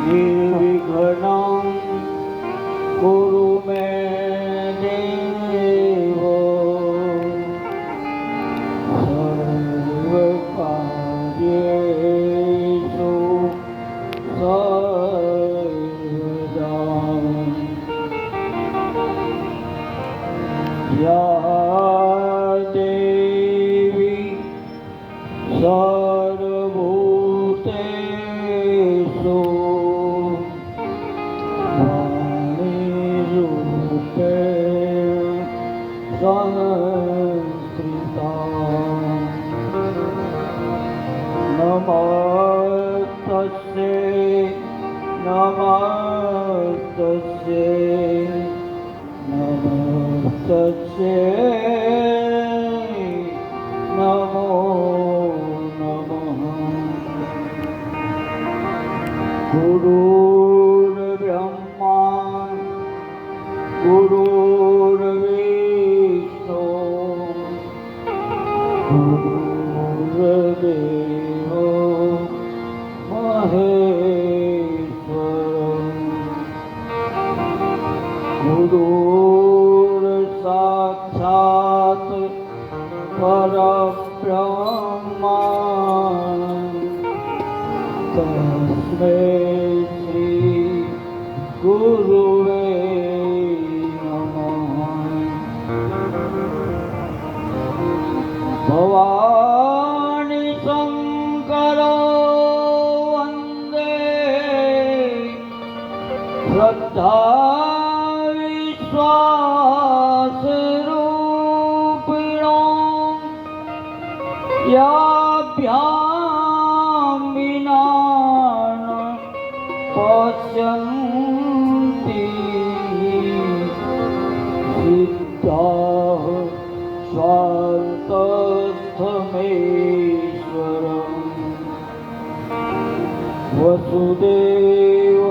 निर्विघ्नं कुरु मे देव सर्वकार्येषु सर्वदा या देवी सर्वभूतेषु संस्कृता नमस्तस्यै नमस्तस्यै नमस्तस्यै नमो नमः। गुरुर्ब्रह्मा गुरुर्विष्णु गुरुर्देवो महेश्वरः गुरुर्साक्षात् परब्रह्मा तस्मै श्री गुरुवे भवानी शंकरो वंदे श्रद्धा विश्वास रूपिणो याभ्यां विना न पश्यन्ति सिद्धाः स्वान्तस्थमेश्वरम् वसुदेव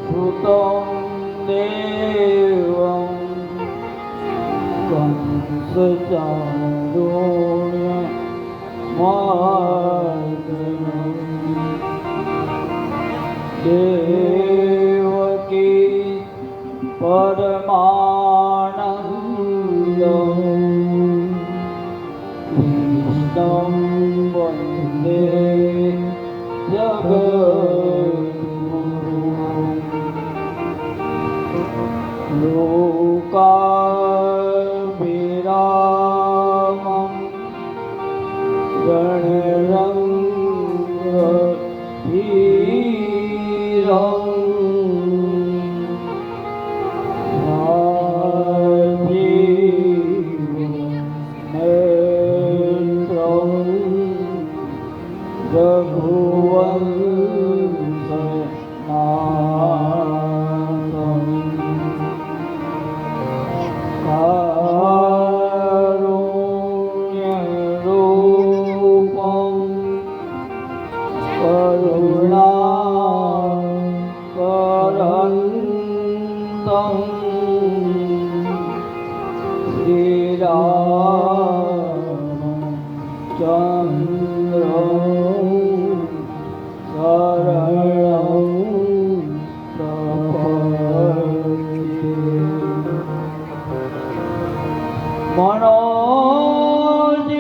सुतं देवं कंसचाणूर्यमर्दनं देवकी परमानन्दम् कृष्णं वन्दे जगद्गुरुं लोकाभिरामं गणरङ्गधीरम्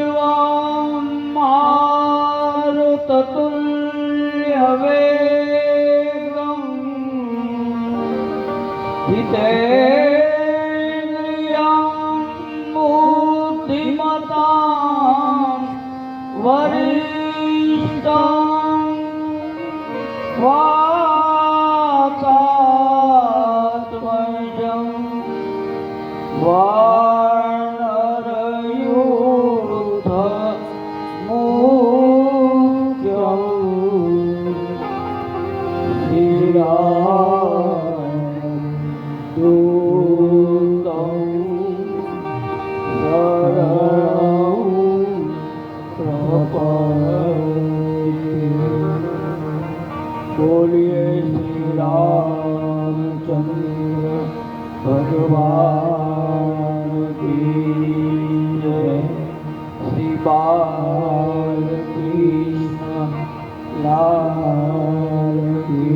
मनोजीवं मारुततुल्यवेगं जितेन्द्रियं बुद्धिमतां वरिष्ठं वातात्मजं बोलिए श्री रामचंद्र भगवान की जय। श्री बाल कृष्ण लाल की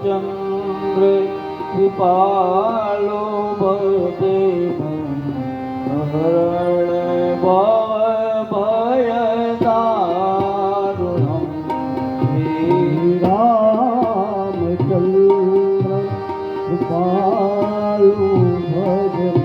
રામચંદ્ર કૃપાલો ભજે હરણ ભય દારુણમ શ્રી રામચંદ્ર કૃપાલો ભજ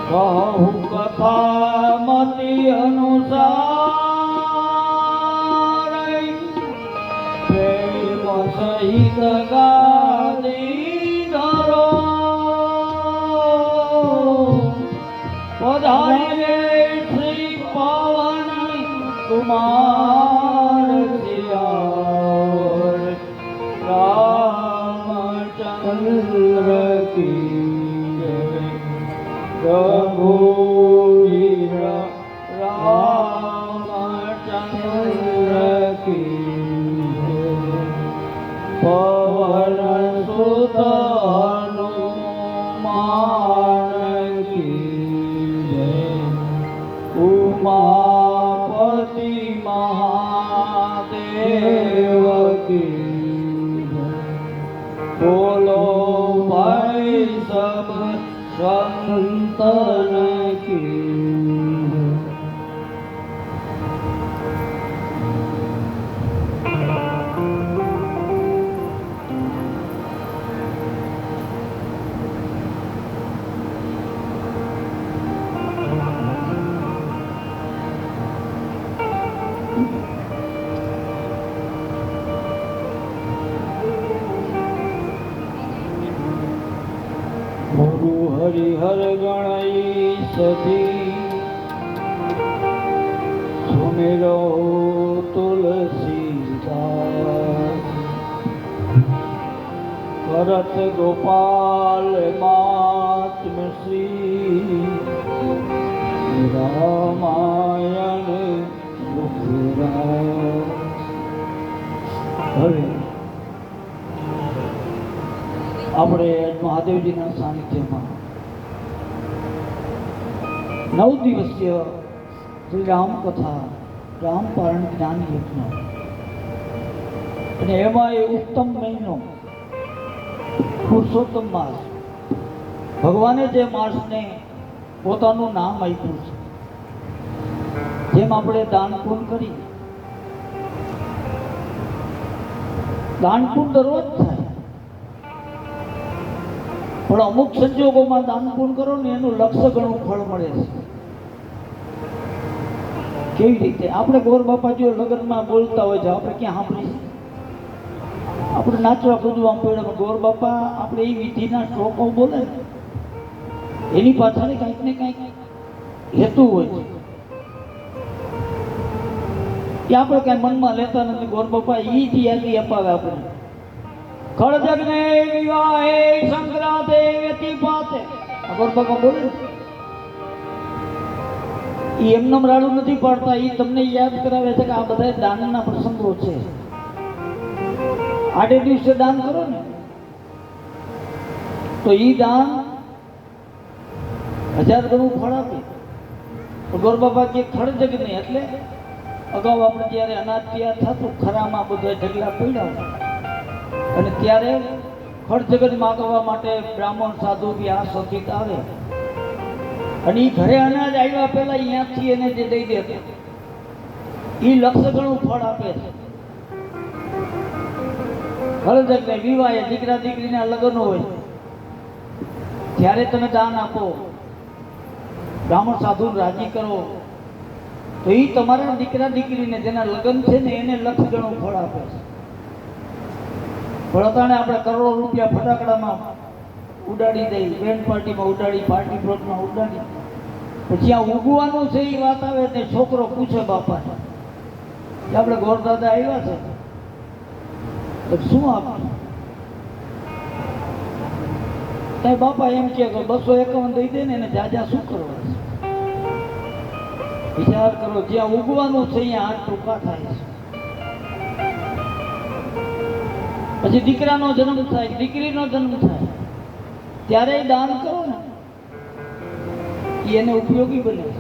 કહું કથા મતી અનુસાર પ્રેમ સહિત ગાદી ધરો પધારે શ્રી પવન કુમાર સિયાર રામચંદ્ર કી રઘુવીર રામચંદ્ર કી પવન સુત હનુમાન કી ઉમાપતિ મહાદેવ કી બોલો ભાઈ સબ સંતન કી ગુરુ હરિહર ગણઈ સધી સુમેરો તુલસીદાસ કરત ગોપાલ માતમ શ્રી રામાયણ હવે આપણે મહાદેવજીના સાનિધ્યમાં 9 દિવસીય શ્રી રામકથા રામપારણ જ્ઞાન યજ્ઞ અને એમાં એ ઉત્તમ મહિનો પુરુષોત્તમ માસ ભગવાને જે માસને પોતાનું નામ આપ્યું છે જેમ આપણે દાન પૂન કરી દાન પૂન દરરોજ થાય પણ અમુક સંજોગોમાં દાન પૂન કરો ને એનું લક્ષ ઘણું ફળ મળે છે કેવી રીતે આપણે ગોર બાપા જો લગ્નમાં બોલતા હોય છે આપણે ક્યાં સાંભળીએ આપણે નાચવા કૂદવા પડે ગોર બાપા આપણે એ વિધિના શ્લોકો બોલે એની પાછળ કંઈક ને કંઈક હેતુ હોય છે એ આપણે કઈ મનમાં લેતા નથી ગોર બાપા એ જ યાદી અપાવે આપણે ખળજગને વિવાહે સંક્રાંતે વેતી પાતે ગોર બાપા બોલે એ એમનેમ રાડું નથી પાડતા એ તમને યાદ કરાવે છે કે આ બધા દાનના પ્રસંગો છે આડે દિવસે દાન કરો ને તો એ દાન 1000 ગણું ફળ આપે ગોર બાપા કે ખળજગને એટલે અગાઉ આપણે જ્યારે અનાજ તૈયાર થતું ખરામાં બધા ઢગલા પડ્યા અને ત્યારે ખળજગત માગવા માટે બ્રાહ્મણ સાધુ કે આ સચિત આવે અને એ ઘરે અનાજ આવ્યા પહેલા અહીંયાથી એને જે દઈ દે એ લક્ષ ઘણું ફળ આપે છે ખળજગને વિવાહે દીકરા દીકરીના લગ્ન હોય ત્યારે તમે દાન આપો બ્રાહ્મણ સાધુ રાજી કરો તો એ તમારા દીકરા દીકરીને જેના લગ્ન છે ને એને લક્ષ ગણું ફળ આપે છે ફળતાને આપણે કરોડો રૂપિયા ફટાકડામાં ઉડાડી દઈ બેન્ડ પાર્ટીમાં ઉડાડી પાર્ટી પ્લોટમાં ઉડાડી પછી આ ઉગવાનું છે એ વાત આવે ને છોકરો પૂછે બાપાને કે આપણે ગોરદાદા આવ્યા છે તો શું આપ્યું ત્યાં બાપા એમ કે 251 દઈ દે ને એને જાજા શું કરવા છે વિચાર કરો જ્યાં ઉગવાનું છે અહીંયા હાથ ટૂંકા થાય છે પછી દીકરાનો જન્મ થાય દીકરીનો જન્મ થાય ત્યારે દાન કરો ને એને ઉપયોગી બને છે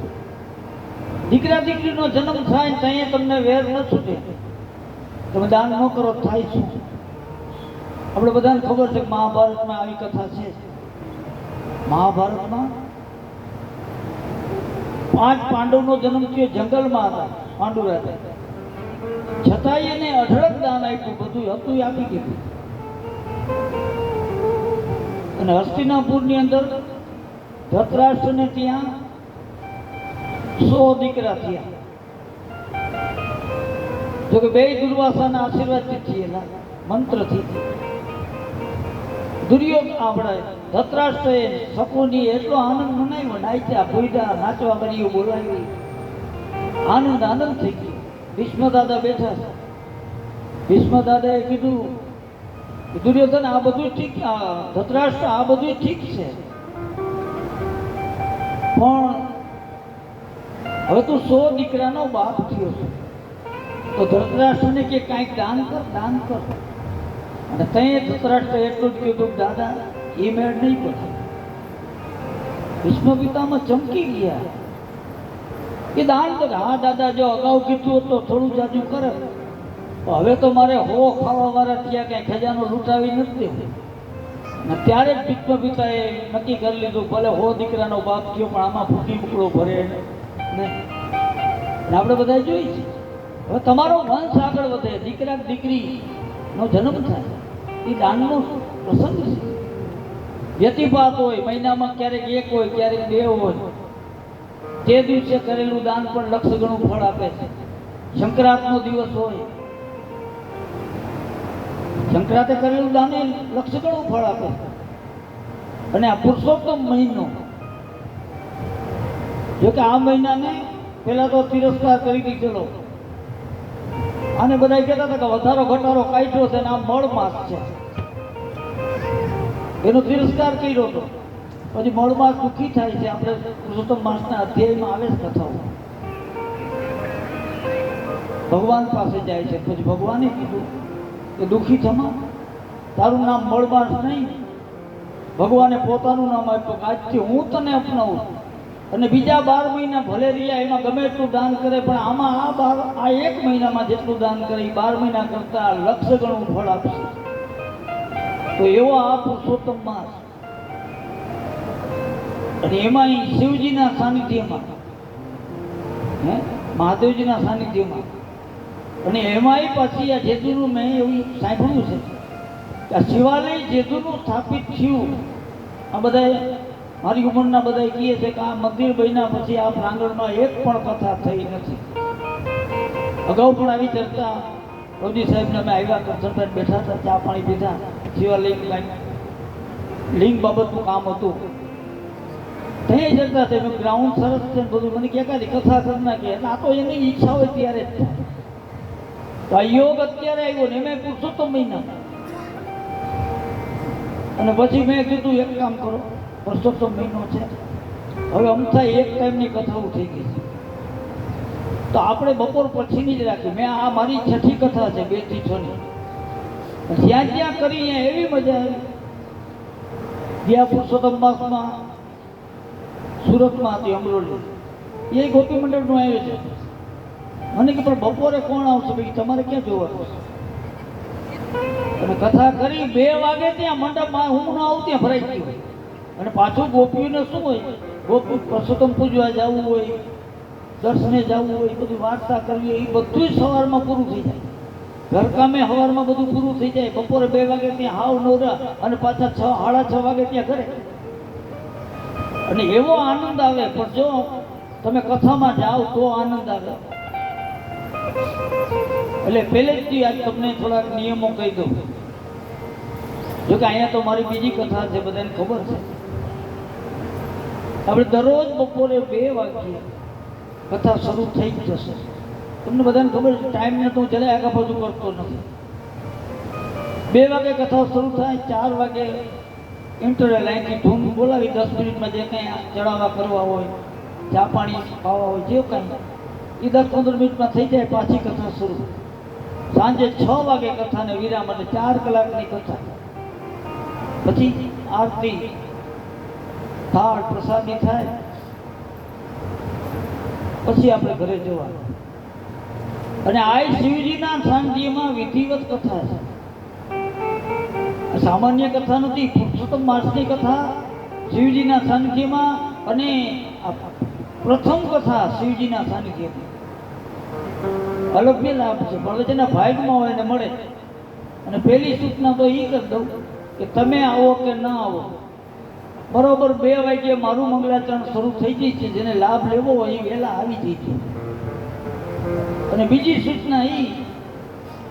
દીકરા દીકરીનો જન્મ થાય ને ત્યાં તમને વેર ન છૂટે તમે દાન ન કરો થાય શું આપણે બધાને ખબર છે કે મહાભારતમાં આવી કથા છે મહાભારતમાં 5 પાંડવનો જન્મ થયો જંગલમાં હતા પાંડુરાજા છતાંય એને અઢળક દાન આપ્યું બધું હતું એ આપી દીધું અને હસ્તિનાપુરની અંદર ધૃતરાષ્ટ્રને ત્યાં 100 દીકરા થયા. જોકે બે દુર્વાસાના આશીર્વાદથી થયેલા મંત્રથી. આપણે ધૃતરાષ્ટ્રએ શકુની એટલો આનંદ મનાવ્યો, નાચ્યા ભૂલ્યા, નાચવા કર્યું, બોલાવ્યું, આનંદ થઈ ગયો. ભીષ્મ દાદા બેઠા છે. ભીષ્મ દાદાએ કીધું દુર્યોધન આ બધું ઠીક, ધૃતરાષ્ટ્ર આ બધું ઠીક છે, પણ હવે તું 100 દીકરાનો બાપ થયો છે, તો ધૃતરાષ્ટ્રને કે કાંઈક દાન કર. અને ત્યાં ધૃતરાષ્ટ્ર એટલું જ કીધું દાદા એ મેળ નહીં પડે. ભીષ્મ પિતામાં ચમકી ગયા કે દાન કર. હા દાદા, જો અગાઉ કીધું હોત તો થોડું જાજુ કરે, હવે તો મારે ખાવા વાળા થયા, કઈ ખજાનો લૂંટાવી નથી દેવું. ત્યારે જ ભીષ્મ પિતાએ નક્કી કરી લીધું, ભલે 100 દીકરાનો બાપ થયો, પણ આમાં ભૂખી બુકડો ભરે ને. આપણે બધા જોઈએ છીએ, હવે તમારો વંશ આગળ વધે, દીકરા દીકરીનો જન્મ થાય, એ દાનનો પ્રસંગ છે. વ્યતિપાત હોય, મહિનામાં ક્યારેક 1 હોય, ક્યારેક 2 હોય, તે દિવસે કરેલું દાન પણ લક્ષ ગણું ફળ આપે છે. સંક્રાંતનો દિવસ હોય, સંક્રાંતે કરેલું દાન એ લક્ષ ગણું ફળ આપે. અને આ પુરુષોત્તમ મહિનો, જોકે આ મહિનાને પેલા તો તિરસ્કાર કરી દીધેલો, આને બધા કહેતા હતા કે વધારો ઘટાડો કાઢ્યો છે ને આ મળ માસ છે, એનો તિરસ્કાર કર્યો હતો. પછી મળ માસ દુઃખી થાય છે. આપણે પુરુષોત્તમ માસના અધ્યાયમાં આવે છે કથાઓ, ભગવાન પાસે જાય છે. પછી ભગવાને કીધું કે દુઃખી થમા, તારું નામ મળ માસ નહીં. ભગવાને પોતાનું નામ આપ્યું કે આજથી હું તને અપનાવું, અને બીજા 12 મહિના ભલે રહ્યા, એમાં ગમે એટલું દાન કરે, પણ આમાં આ 1 મહિનામાં જેટલું દાન કરે એ 12 મહિના કરતા લક્ષ ગણું ફળ આપશે. તો એવો આ પુરુષોત્તમ માસ, અને એમાં શિવજીના સાનિધ્યમાં, મહાદેવજીના સાનિધ્યમાં, અને એમાંય પછી આ જેજુનું મેં એવું સાંભળ્યું છે કે આ શિવાલય જેજુનું સ્થાપિત થયું. આ બધા મારી ઉંમરના બધા કહે છે કે આ મંદિર બન્યા પછી આ પ્રાંગણમાં એક પણ કથા થઈ નથી. અગાઉ પણ આવી ચર્ચા રોજી સાહેબને અમે આવ્યા, કરશનભાઈ બેઠા હતા, ચા પાણી પીધા, શિવાલય લિંગ બાબતનું કામ હતું, ત્યાં ચર્ચા થઈ. મેં ગ્રાઉન્ડ સરસ છે બધું, મને કે કથા કરી નાખે. એટલે આ તો એની ઈચ્છા હોય ત્યારે જ થાય. તો આ યોગ અત્યારે આવ્યો ને એમાં પુરુષોત્તમ મહિના. અને પછી મેં કીધું એક કામ કરો, પુરુષોત્તમ મહિનો છે, હવે અમથા એક ટાઈમની કથાઓ થઈ ગઈ છે, તો આપણે બપોર પછીની જ રાખી. મેં આ મારી 6ઠી કથા છે, 2 થી 6 ની. જ્યાં જ્યાં કરી ત્યાં એવી મજા આવી. ગયા પુરુષોત્તમ માસમાં સુરતમાં હતી, અમરોલી, એ ગોપી મંડળનું આયોજન. મને કે પણ બપોરે કોણ આવશે, ભાઈ તમારે ક્યાં જોવાનું? અને કથા કરી 2 વાગે ત્યાં મંડપમાં હું ન આવું ત્યાં ભરાઈ ગયું. અને પાછું ગોપીઓને શું હોય, ગોપી પુરુષોત્તમ પૂજવા જવું હોય, દર્શને જવું હોય, બધી વાર્તા કરવી હોય, એ બધું સવારમાં પૂરું થઈ જાય. ઘરકામે સવારમાં બધું પૂરું થઈ જાય. બપોરે 2 વાગે ત્યાં હાવ નવરા, અને પાછા 6:30 વાગે ત્યાં ઘરે. અને એવો આનંદ આવે. પણ જો તમે કથામાં જાઓ તો આનંદ આવે. એટલે પહેલેથી આજ તમને થોડાક નિયમો કહી દઉં. જોકે અહીંયા તો મારી બીજી કથા છે, બધાને ખબર છે. આપણે દરરોજ બપોરે 2 વાગ્યે કથા શરૂ થઈ જ જશે. તમને બધાને ખબર છે, ટાઈમને તો હું જરાય આગા પાછું કરતો નથી. 2 વાગે કથા શરૂ થાય, 4 વાગે ઇન્ટરવેલ અહીંથી ધૂમ બોલાવી 10 મિનિટમાં જે કંઈ ચડાવવા કરવા હોય, ચા પાણી ખાવા હોય, જે કંઈ એ 10-15 મિનિટમાં થઈ જાય. પાછી કથા શરૂ. સાંજે 6 વાગે કથાને વિરામ, એટલે 4 કલાકની કથા. પછી આરતી, થાળ પ્રસાદી થાય, પછી આપણે ઘરે જવાનું. અને આ શિવજીના સાનિધ્યમાં વિધિવત કથા છે. સામાન્ય કથા નથી, પુરુષોત્તમ માસની કથા શિવજીના સાનિધ્યમાં. અને પ્રથમ કથા શિવજીના સાનિધ્યમાં અલગ બે લાભ છે, પણ જેના ભાગમાં હોય એને મળે. અને પહેલી સૂચના તો એ કરી દઉં કે તમે આવો કે ન આવો, બરોબર 2 વાગ્યે મારું મંગલાચરણ શરૂ થઈ જાય છે. જેને લાભ લેવો હોય એ વહેલા આવી જાય છે. અને બીજી સૂચના એ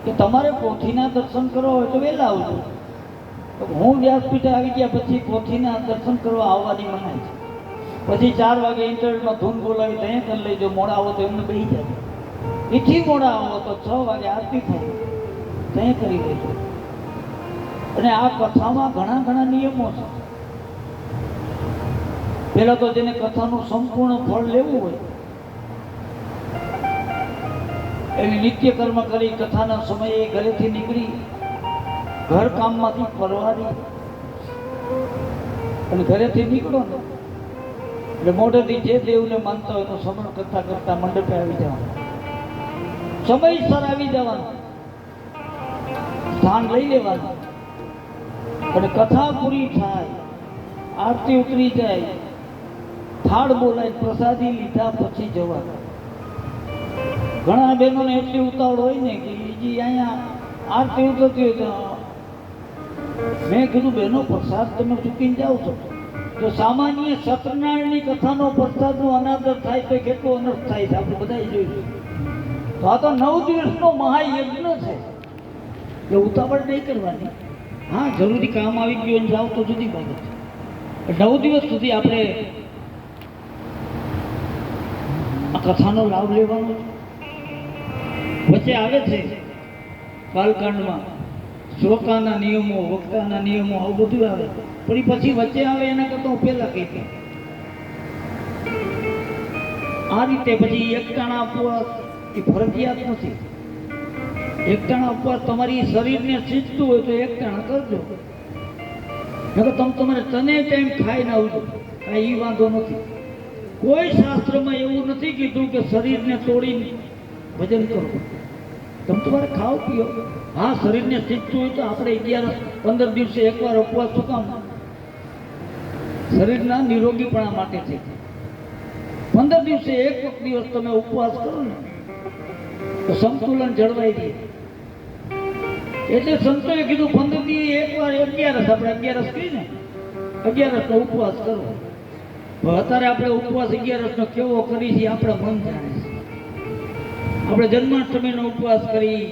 કે તમારે પોથીના દર્શન કરવા હોય તો વહેલા આવજો. હું વ્યાસપીઠે આવી ગયા પછી પોથીના દર્શન કરવા આવવાની મનાય છે. પછી 4 વાગે ઇન્ટરનેટમાં ધૂન બોલાવી ત્યાં કરી લેજો. મોડા આવો તો એમને બેસી જાય. એથી મોડા આવો તો 6 વાગે આરતી થાય ત્યાં કરી લેજો. અને આ કથામાં ઘણા નિયમો છે. પહેલા તો જેને કથાનું સંપૂર્ણ ફળ લેવું હોય એની નિત્ય કર્મ કરી કથાના સમયે ઘરેથી નીકળી ઘર કામમાંથી પરવારી અને ઘરેથી નીકળો ને એટલે મોઢેથી જે દેવને માનતા હોય તો સમરણ કરતા કરતા મંડપે આવી જવાનું. સમયસર આવી જવાનું, સ્થાન લઈ લેવાનું. અને કથા પૂરી થાય, આરતી ઉતરી જાય, થાળ બોલાય, પ્રસાદી લીધા પછી જવાનું. ઘણા બહેનોને એટલી ઉતાવળ હોય ને કે હજી અહીંયા આરતી ઉતરતી હોય તો મેં કીધું બહેનો પ્રસાદ તમે ચૂકીને જાઓ છો. જો સામાન્ય સત્યનારાયણની કથાનો પ્રસાદનો અનાદર થાય તો કેટલો અનર્થ થાય છે આપણે બધા જોયું. તો આ તો 9 દિવસનો મહાયજ્ઞ છે. એ ઉતાવળ નહીં કરવાની. હા, જરૂરી કામ આવી ગયું અને જાઓ તો જુદી બાબત છે. 9 દિવસ સુધી આપણે આ કથાનો લાભ લેવાનો છે. વચ્ચે આવે છે બાલકાંડમાં શ્લોકાના નિયમો, વક્તાના નિયમો, આવું બધું આવે. પણ પછી વચ્ચે આવે એના કરતા હું પહેલા કહી દઉં. આ રીતે પછી એકટાણા ઉપવાસ એ ફરજિયાત નથી. એકટાણા ઉપવાસ તમારી શરીરને સીધતું હોય તો એકટાણા કરજો. નકર તમે તમારે તને ટાઈમ ખાઈને આવજો, કાંઈ એ વાંધો નથી. કોઈ શાસ્ત્રમાં એવું નથી કીધું કે શરીરને તોડીને ભજન કરો. તમે તમારે ખાઓ પીઓ. હા, શરીરને સીધતું હોય તો આપણે 11-15 દિવસે એકવાર ઉપવાસ શું કામ? શરીરના નિરોગીપણા માટે છે. 15 દિવસે એક દિવસ તમે ઉપવાસ કરો ને તો સંતુલન જળવાઈ રહે. એટલે સંતોએ કીધું 15 દિવસે એકવાર 11 આપણે 11 કહીએ ને, 11 નો ઉપવાસ કરો. અત્યારે આપણે ઉપવાસ 11 નો કેવો કરી છે આપણે મન જાણે છે. આપણે જન્માષ્ટમીનો ઉપવાસ કરી,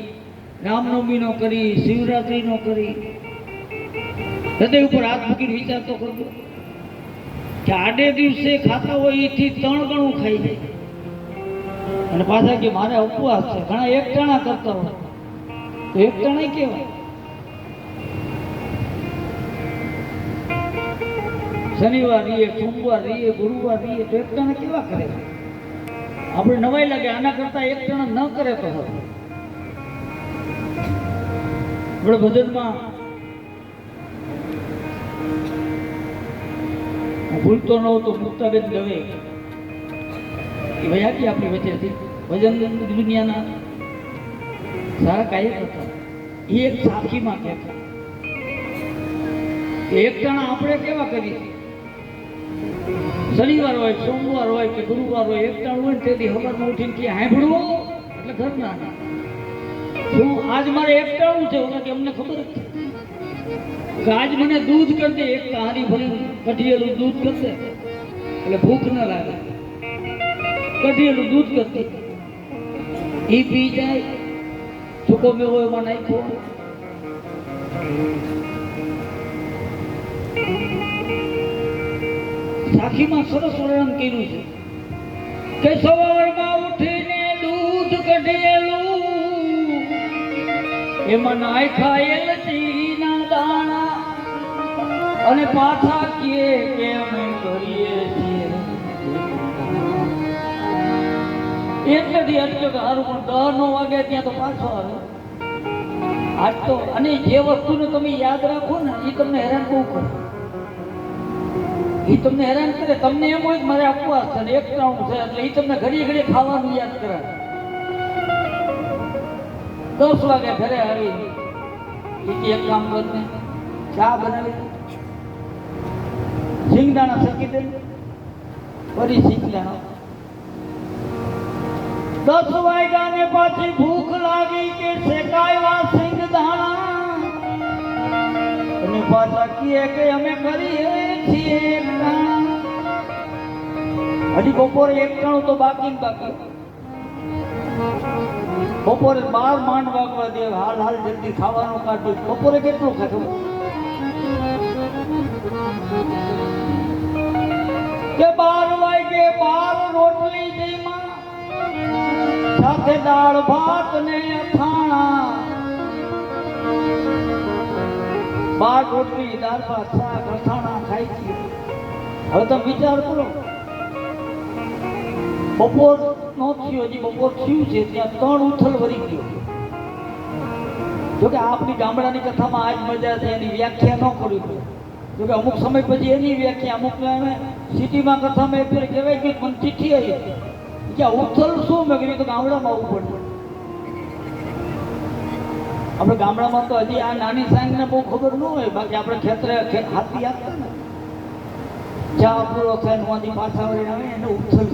રામનવમીનો કરી, શિવરાત્રીનો કરી. હૃદય ઉપર હાથ મૂકીને વિચાર તો કરજો કે આડે દિવસે ખાતા હોય એથી 3 ગણું ખાઈ જાય. અને પાછા કે મારે ઉપવાસ છે. ઘણા એકટાણા કરતા હોય તો એકટાણા કેવાય. શનિવાર રીએ, સોમવાર રીએ, ગુરુવાર રીએ તો એકટાણા કેવા કરે? આપણે નવાઈ લાગે. આના કરતા એકટાણા ન કરે તો આપણે ભજનમાં ભૂલતો ન તો મુક્તાબેન દવે એ ભયા કે આપણી વચ્ચેથી ભજન દુનિયાના સારા ગાયક હતા. એ એક સાખીમાં કહેતા કે એકટાણા આપણે કેવા કરીએ? શનિવાર હોય, સોમવાર હોય કે ગુરુવાર હોય, એકટાણું હોય ને તેથી સવારમાં ઉઠીને કે હાંભળવો એટલે ઘરના શું આજ મારે એકટાણું છે કે અમને ખબર જ છે. આજ મને દૂધ કરી દે, એક હારી ભરી કઢિયેલું દૂધ કરશે એટલે ભૂખ ન લાગે. કઢિયેલું દૂધ કરશે એ પી જાય, સૂકો મેવો એમાં નાખ્યો. સાખીમાં સરસ વર્ણન કર્યું છે કે સવારમાં ઉઠીને દૂધ કઢિયેલું એમાં નાખ્યા એલચીના દાણા અને પાછા કે અમે કરીએ છીએ એટલેથી અટકે સારું. પણ 10 વાગે ત્યાં તો પાછો આવે. આજ તો અને જે વસ્તુને તમે યાદ રાખો ને એ તમને હેરાન બહુ કરે. એ તમને હેરાન કરે. તમને એમ હોય કે મારે ઉપવાસ છે, એકટાણું છે એટલે એ તમને ઘડીએ ઘડીએ ખાવાનું યાદ કરે. 10 વાગે ઘરે આવી એક કામ કરીને ચા બનાવી, સિંગદાણા શેકી દે, ફરી શીખલા. 10 વાગ્યાને પાછી ભૂખ લાગી કે શેકાયવા સિંગદાણા અને પાછા કહે કે અમે કરીએ છીએ એકટાણા. હજી બપોરે એકટાણું તો બાકી ને બાકી. બપોરે 12 માંડ વાગવા દે, હાલ હાલ જલ્દી ખાવાનું કાઢું. બપોરે કેટલું ખાધું કે 12 વાગે 12 રોટલી જઈમાં સાથે દાળ ભાત ને અથાણા. 12 રોટલી દાળ ભાત શાક અથાણા ખાઈ છીએ. હવે તમે વિચાર કરો, બપોર નો થયો, હજી બપોર થયું છે ત્યાં 3 ઉથલ વરી ગયો. જોકે આપણી ગામડાની કથામાં આજ મજા છે, એની વ્યાખ્યા ન કરવી પડે. જોકે અમુક સમય પછી એની વ્યાખ્યા અમુક સિટીમાં કથામાં એ ફેર કહેવાય કે મને ચીઠી આવી કે ઉથલ શું મેં કર્યું તો ગામડામાં આવવું પડે. આપણે ગામડામાં તો હજી આ નાની સાંગને બહુ ખબર ન હોય, બાકી આપણે ખેતરે હાથી આપતા ને ચા પૂરો થાય નોંધી પાછા વળીને આવે એને ઉથલ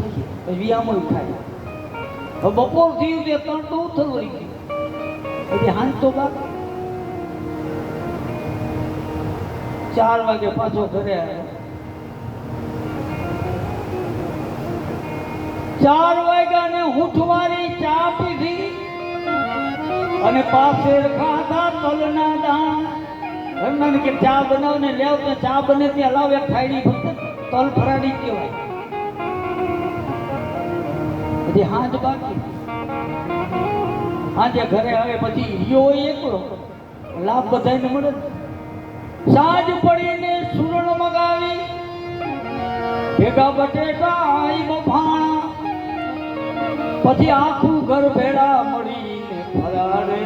વિયામો થાય. હવે બપોર થયું તે 3 તો ઉથલ વળી ગયું. હજી હાંજ તો બાકી. 4 વાગે પાછો ઘરે આવ્યો. 4 વાગ્યા ને હૂંઠવારી ચા પીધી અને પાછળ ખાધા તલના દાણ. ઘરના કે ચા બનાવ ને લેવ તો ચા બને ત્યાં લાવ એક ખાયડી ફક્ત તલ ફરાડી કહેવાય. હજી હાંજ બાકી. હાંજે ઘરે આવે પછી રિયો હોય એકલો, લાભ બધાને મળે. સાંજ પડીને સુરણ મગાવી ભેગા બટેટા આઈ બફાણા. પછી આખું ઘર ભેળા મળીને ફરાડે.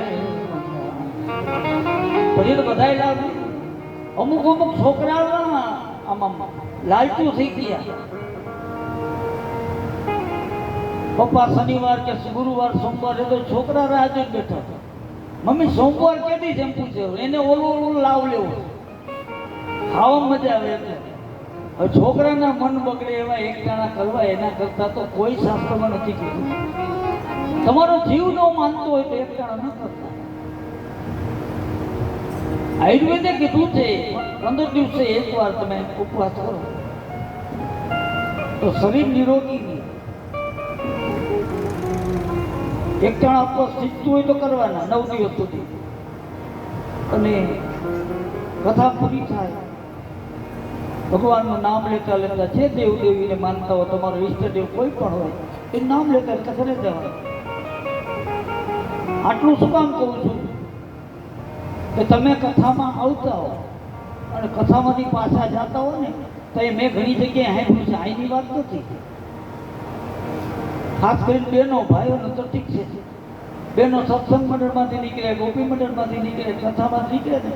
પછી તો બધાય લાવી. અમુક છોકરા આમાં લાલચું થઈ ગયા. પપ્પા શનિવાર કે ગુરુવાર સોમવારે તો છોકરા રાહ જોઈને બેઠા. મમ્મી સોમવાર કેદી જેમ પૂછે એને ઓલું લાવ લેવું, ખાવામાં મજા આવે એટલે. હવે છોકરાના મન બગડે એવા એકટાણા કરવા એના કરતા તો કોઈ શાસ્ત્રમાં નથી કીધું. તમારો જીવ ન માનતો હોય તો એકટાણા ન કરતા. આયુર્વેદે કીધું છે 15 દિવસે એકવાર તમે ઉપવાસ કરો તો શરીર નિરોગી. એકટાણા ઉપવાસ શીખતું હોય તો કરવાના 9 દિવસ સુધી. અને કથા પૂરી થાય, ભગવાનનું નામ લેતા લેતા જે દેવ દેવીને માનતા હોય, તમારો ઈષ્ટદેવ કોઈ પણ હોય એ નામ લેતા લેતા ઘરે જવાય. આટલું શું કામ કહું છું કે તમે કથામાં આવતા હો અને કથામાંથી પાછા જતા હો ને તો એ મેં ઘણી જગ્યાએ સાંભળ્યું છે. અહીંની વાત નથી. ખાસ કરીને બહેનો ભાઈઓનો તો ઠીક છે, બહેનો સત્સંગ મંડળમાંથી નીકળે, ગોપી મંડળમાંથી નીકળે, કથામાં નીકળે ને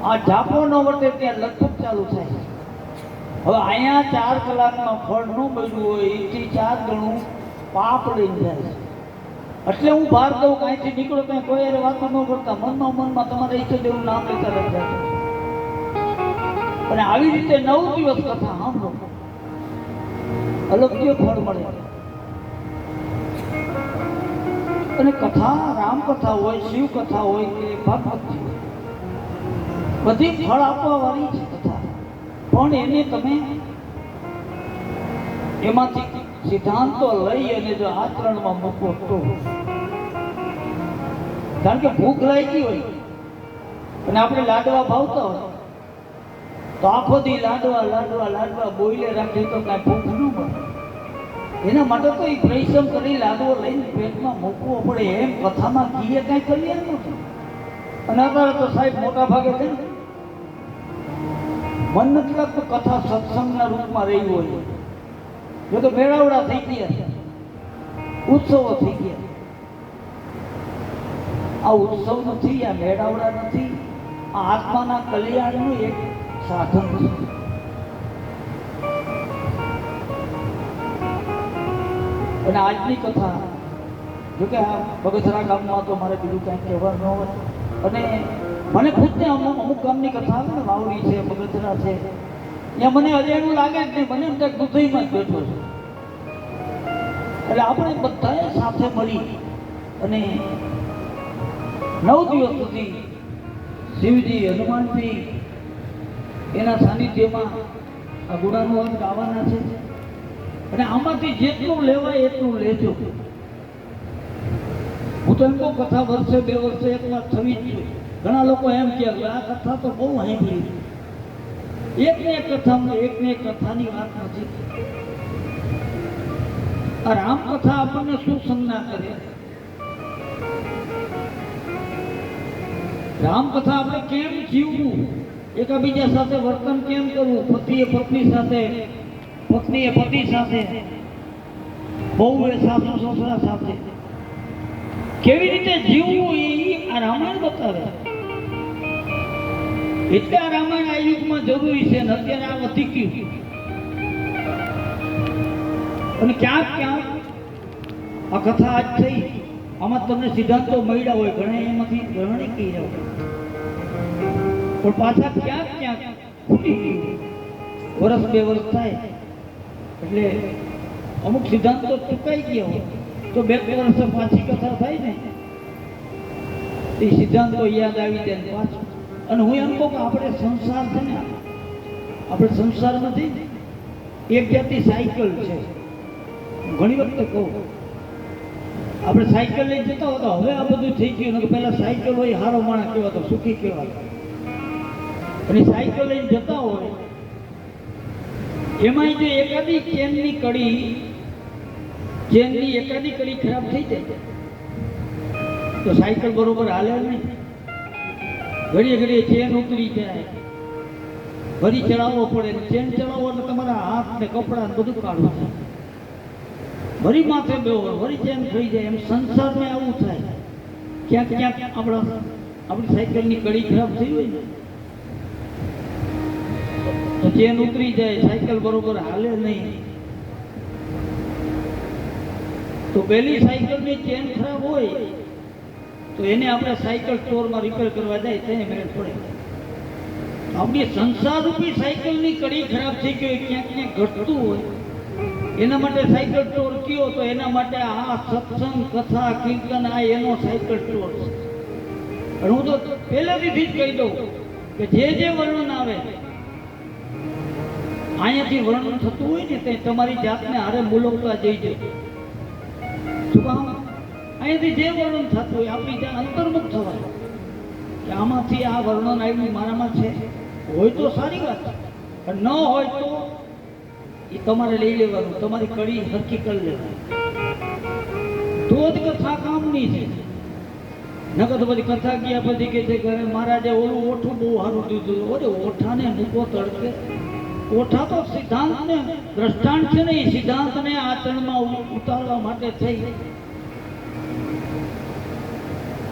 આ જાપો ન વર્તે ત્યાં લગભગ ચાલુ થાય. હવે અહીંયા 4 કલાકમાં ફળ ન મળ્યું હોય એથી 4 ગણું પાપ લઈને જાય છે. એટલે હું બહાર દઉં કાંઈથી નીકળો કાંઈ કોઈ યાર વાતો ન કરતા મનમાં તમારે ઈષ્ટદેવનું નામ લેતા રહેતા. અને આવી રીતે 9 દિવસ કથા સાંભળો, અલૌકિક ફળ મળે. અને કથા રામકથા હોય, શિવ કથા હોય કે ભાગવત બધી ફળ આપવા વાળી છે કથા. પણ એને તમે એમાંથી સિદ્ધાંતો લઈ અને જો આચરણમાં મૂકો તો, કારણ કે ભૂખ લાગી હોય અને આપણે લાડવા ભાવતા હોય તો આખો દી લાડવા બોઈલે રાખીએ તો કાંઈ ભૂખ ન મળે. એના માટે તો એ પરિશ્રમ કરી લાડવો લઈને પેટમાં મૂકવો પડે. એમ કથામાં ઘીએ કાંઈ કરીએ નથી. અને અત્યારે તો સાહેબ મોટા ભાગે છે ને મન નથી લાગતું કથા સત્સંગના રૂપમાં રહી હોય. જો તો મેળાવડા થઈ ગયા, ઉત્સવો થઈ ગયા. આ ઉત્સવ નથી, આ મેળાવડા નથી, આ આત્માના કલ્યાણનું એક સાધન છે. અને આજની કથા જોકે આ બગસરા ગામમાં તો મારે બીજું કાંઈ કહેવાનું ન હોય. અને મને ખુદને અમુક ગામની કથા આવે ને, વાવડી છે, બગસરા છે, ત્યાં મને હજી એવું લાગે જ નહીં, મને એમ ત્યાં દુધઈમાં જ બેઠો છે. એટલે આપણે બધાએ સાથે મળી અને 9 દિવસ સુધી શિવજી, હનુમાનજી એના સાનિધ્યમાં આ ગુણાનો વાત ગાવાના છે અને આમાંથી જેટલું લેવાય એટલું લેજો. હું તો એમ કહું કથા વર્ષે 2 વર્ષે એકવાર થવી જ જોઈએ. ઘણા લોકો એમ કહે આ કથા તો બહુ સાંભળી, એકને એક કથાની વાત નથી. આ રામકથા આપણને શું સંજ્ઞા કરે? રામકથા આપણે કેમ જીવવું, એકબીજા સાથે વર્તન કેમ કરવું, પતિએ પત્ની સાથે, પત્નીએ પતિ સાથે, બહુએ સાસુ સસરા સાથે કેવી રીતે જીવવું એ આ રામાયણ બતાવે. એટલે આ રામાયણ આ યુગમાં જરૂરી છે ને અત્યારે આ વધી ગયું. અને ક્યાંક આ કથા આજ થઈ, આમાં તમને સિદ્ધાંતો મળ્યા હોય, ઘણા એમાંથી ગ્રહણી કહી જાવ, પણ પાછા ક્યાંક ખૂટી ગયું. વર્ષ 2 વર્ષ થાય એટલે અમુક સિદ્ધાંતો ચૂકાઈ ગયા હોય તો 2 વર્ષે પાછી કથા થાય ને એ સિદ્ધાંતો યાદ આવી જાય પાછું. અને હું એમ કહું કે આપણે સંસાર છે ને, આપણે સંસાર નથી, એક જાતની સાયકલ છે. ઘણી વખતે કહું આપણે સાયકલ લઈ જતા હતા, હવે આ બધું થઈ ગયું ને. પહેલા સાયકલ હોય હારો માણસ કહેવાતો, સુખી કહેવાતો. અને સાયકલ લઈને જતા હોય એમાં જો એકાદી ચેનની કડી ખરાબ થઈ જાય તો સાયકલ બરોબર હાલે નહીં. ઘડીએ ચેન ઉતરી જાય, ફરી ચડાવવો પડે. ચેન ચડાવવો એટલે તમારા હાથ ને કપડા ને બધું કાઢવું છે, વળી માથે બેવો, વળી ચેન થઈ જાય. એમ સંસારમાં આવું થાય. ક્યાંક આપણી સાયકલની કડી ખરાબ થઈ હોય ને તો ચેન ઉતરી જાય, સાયકલ બરોબર હાલે નહીં. તો પેલી સાયકલની ચેન ખરાબ હોય તો એને આપણે સાયકલ સ્ટોરમાં રિપેર કરવા જાય તેને મેળ પડે. આપણી સંસાર રૂપી સાયકલની કડી ખરાબ થઈ ગઈ, ક્યાંક ઘટતું હોય, એના માટે સાયકલ સ્ટોર કયો તો એના માટે આ સત્સંગ કથા કીર્તન આ એનો સાયકલ સ્ટોર છે. અને હું તો પહેલેથી જ કહી દઉં કે જે વર્ણન આવે અહીંયાથી વર્ણન થતું હોય ને તે તમારી જાતને હારે મુલકતા જઈજો. શું કામ? અહીંયાથી જે વર્ણન થતું હોય આપણી ત્યાં અંતર્મુખ થવાય કે આમાંથી આ વર્ણન આવ્યું મારામાં છે. હોય તો સારી વાત, પણ ન હોય તો એ તમારે લઈ લેવાનું, તમારી કડી હરકી કરી લેવાની. તો જ કથા કામની છે. નકર તો બધી કથા ગયા પછી કે છે ઘરે મહારાજે ઓલું ઓઠું બહુ સારું દીધું. ઓરે ઓઠાને મૂકો તડકે. ઓઠા તો સિદ્ધાંત ને દ્રષ્ટાંત છે ને, એ સિદ્ધાંતને આચરણમાં ઉતારવા માટે થઈ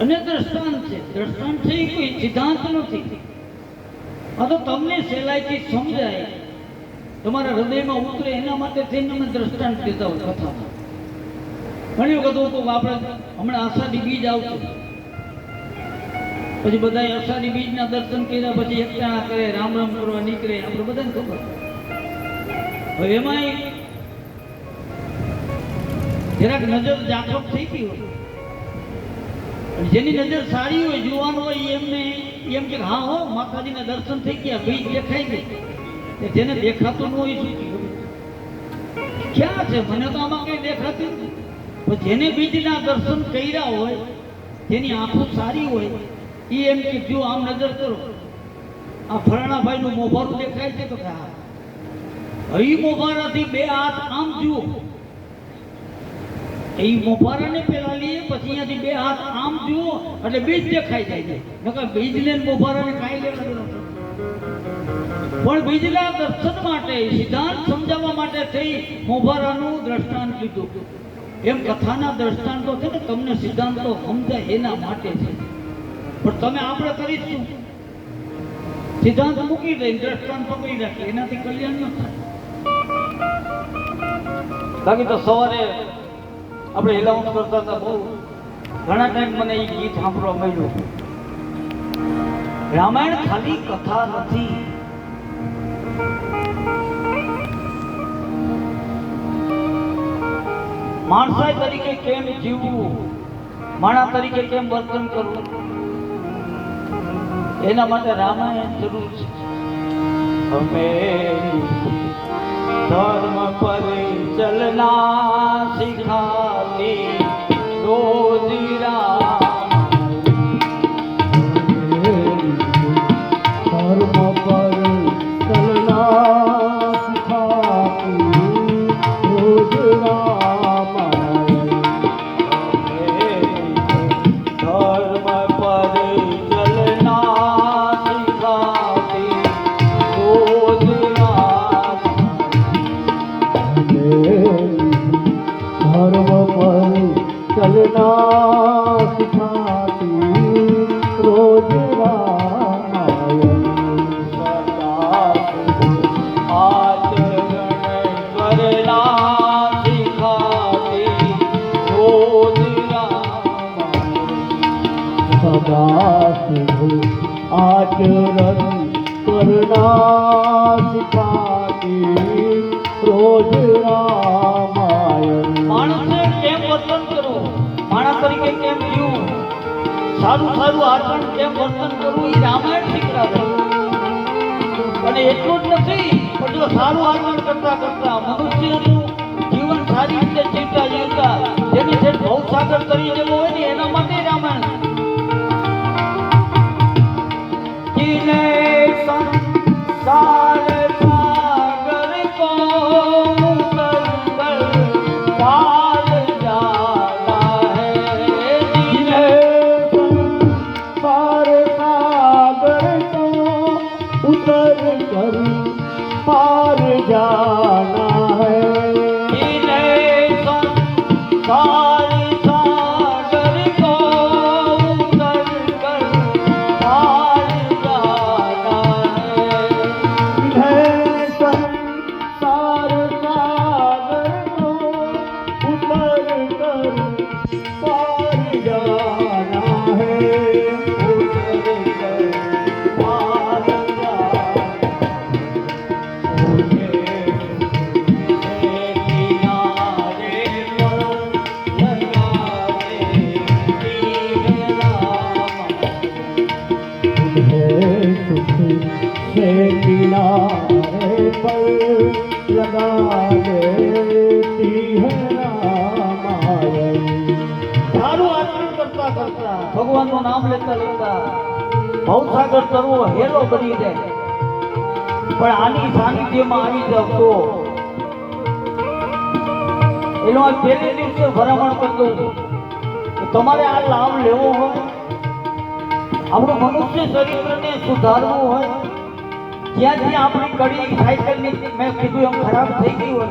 અને દ્રષ્ટાંત છે. દ્રષ્ટાંત છે એ કોઈ સિદ્ધાંત નથી. આ તો તમને સહેલાઈથી સમજાય, તમારા હૃદયમાં ઉતરે એના માટે થઈને અમે દ્રષ્ટાંત દેતા હોય કથામાં. ઘણી વખત હતું આપણે હમણાં આષાઢી બીજ આવશે, પછી બધા આષાઢી બીજના દર્શન કર્યા પછી એકટાણા કરે, રામ રામ કરવા નીકળે, આપણે બધાને ખબર. હવે એમાં જરાક નજર જાગૃત થઈ ગઈ હોય, જેની નજર સારી હોય, જુવાન હોય, એમને એમ કે હા હો માતાજીના દર્શન થઈ ગયા, બીજ દેખાઈ ગઈ. જેને દેખાતું ન હોય શું ક્યાં છે, મને તો આમાં કઈ દેખાતું નથી. પણ જેને બીજના દર્શન કર્યા હોય, જેની આંખો સારી હોય, એ એમ કે જો આમ નજર કરો, આ ફલાણા ભાઈ નું મોભારું દેખાય છે તો કે હા, એ મોભારાથી 2 હાથ આમ જુઓ, એ મોભારાને પેલા લઈએ પછી અહીંયાથી 2 હાથ આમ જુઓ એટલે બીજ દેખાઈ જાય. નકર બીજને મોભારાને કાંઈ લેવા દેવા. પણ બીજના દર્શન માટે, સિદ્ધાંત સમજાવવા માટે થઈ મોભારાનું દ્રષ્ટાંત લીધું. એમ કથાના દ્રષ્ટાંતો છે ને તમને સિદ્ધાંતો સમજાય એના માટે છે. પણ તમે આપણે કરીશું સિદ્ધાંત મૂકી દઈ દ્રષ્ટાંત પકડી રાખીએ, એનાથી કલ્યાણ ન થાય. બાકી તો સવારે આપણે હિલાવણ કરતા હતા, બહુ ઘણા ટાઈમ મને એ ગીત સાંભળવા મળ્યું. રામાયણ ખાલી કથા નથી, માણસાઈ તરીકે કેમ જીવવું, માણસ તરીકે કેમ વર્તન કરવું, એના માટે રામાયણ જરૂર છે. અમે धर्म पर चलना सिखाती रोज धर्म पर चलना सिखाती रोज रामायण। धर्म पर चलना सिखाती रोज धर्म पर चलना सिखाती रोज रामायण। सदा शुभ आचरण करना सिखाती रोज रामायण। માણસે કેમ વર્તન કરવું, માણસ તરીકે કેમ જીવવું, સારું સારું આચરણ કેમ વર્તન કરવું એ રામાયણ શીખડાવે. અને એટલું જ નથી પણ જો સારું આચરણ કરતા કરતા મનુષ્યનું જીવન સારી રીતે જીવતા જીવતા જેની જે ભવસાગર તરી જેવો હોય ને એના માટે રામાયણ. જીને સંસાર સાગર કો ઉતરकर पार जाना है। जिन्हें संसार सागर को उतर कर पार जाना है। जिन्हें संसार सागर को उतरकर पार जाना है। जिन्हें संसार सागर को उतर कर पार जाना है। उतरकर पार जाना मुझे किनारे पर लगा दे सुख से किनारे पर लगा देती है रामायण। સારું આચરણ કરતા કરતા ભગવાનનું નામ લેતા લેતા ભવસાગર તરવો હેલો બની જાય. પણ આની સાનિધ્યમાં આવી જાવ તો એનો આ પહેલે દિવસે ભલામણ કરતો કે તમારે આ લાભ લેવો હોય, આપણું મનુષ્ય ચરિત્રને સુધારવું હોય, જ્યાં જ્યાં આપણી કડી સાયકલની મેં કીધું એમ ખરાબ થઈ ગઈ હોય